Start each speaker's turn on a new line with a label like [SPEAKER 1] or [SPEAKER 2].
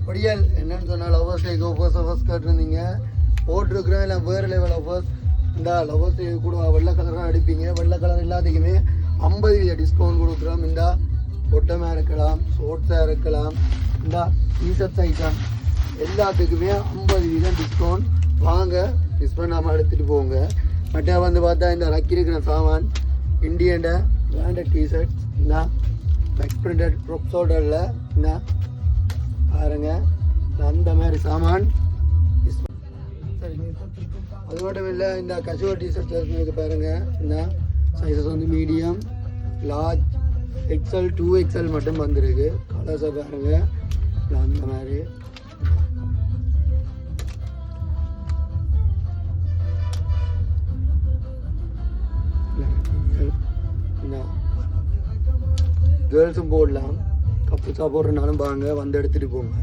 [SPEAKER 1] படியால் என்னன்னு சொன்னால் லவர்ஸ் டேக்கு ஆஃபர்ஸ் காட்டுருந்தீங்க போட்டிருக்கிறேன் இல்லை வேறு லெவல் ஆஃபர்ஸ். இந்த லவர்ஸ் டே கூட வெள்ளை கலராக அடிப்பீங்க, வெள்ளை கலர் எல்லாத்துக்குமே 50% டிஸ்கவுண்ட் கொடுக்குறோம். இந்த பொட்டமாக இருக்கலாம், ஷோர்ட்ஸாக இருக்கலாம், இந்த டீஷர்ட்ஸ் ஐட்டம் எல்லாத்துக்குமே 50% டிஸ்கவுண்ட். வாங்க மிஸ் பண்ணாமல் எடுத்துகிட்டு போங்க. மற்ற வந்து பார்த்தா இந்த ரக்கி இருக்கிற சாமான் இண்டியன் பிராண்டட் டிஷர்ட்ஸ் இந்த பேக் பிரிண்டட் ப்ரொப்ஸோடரில் இந்த பாருங்க அந்த மாதிரி சாமான். அது மட்டும் இல்லை இந்த கசுவ டிஷர்ட்ஸ் இருக்கு பாருங்க. இந்த சைஸஸ் வந்து மீடியம், லார்ஜ், XL 2XL மட்டும் வந்துருக்கு. கலர்ஸை பாருங்க அந்த மாதிரி. கேர்ள்ஸும் போடலாம், கப்புள்ஸாக போடுறதுனாலும் வாங்க வந்து எடுத்துகிட்டு போங்க.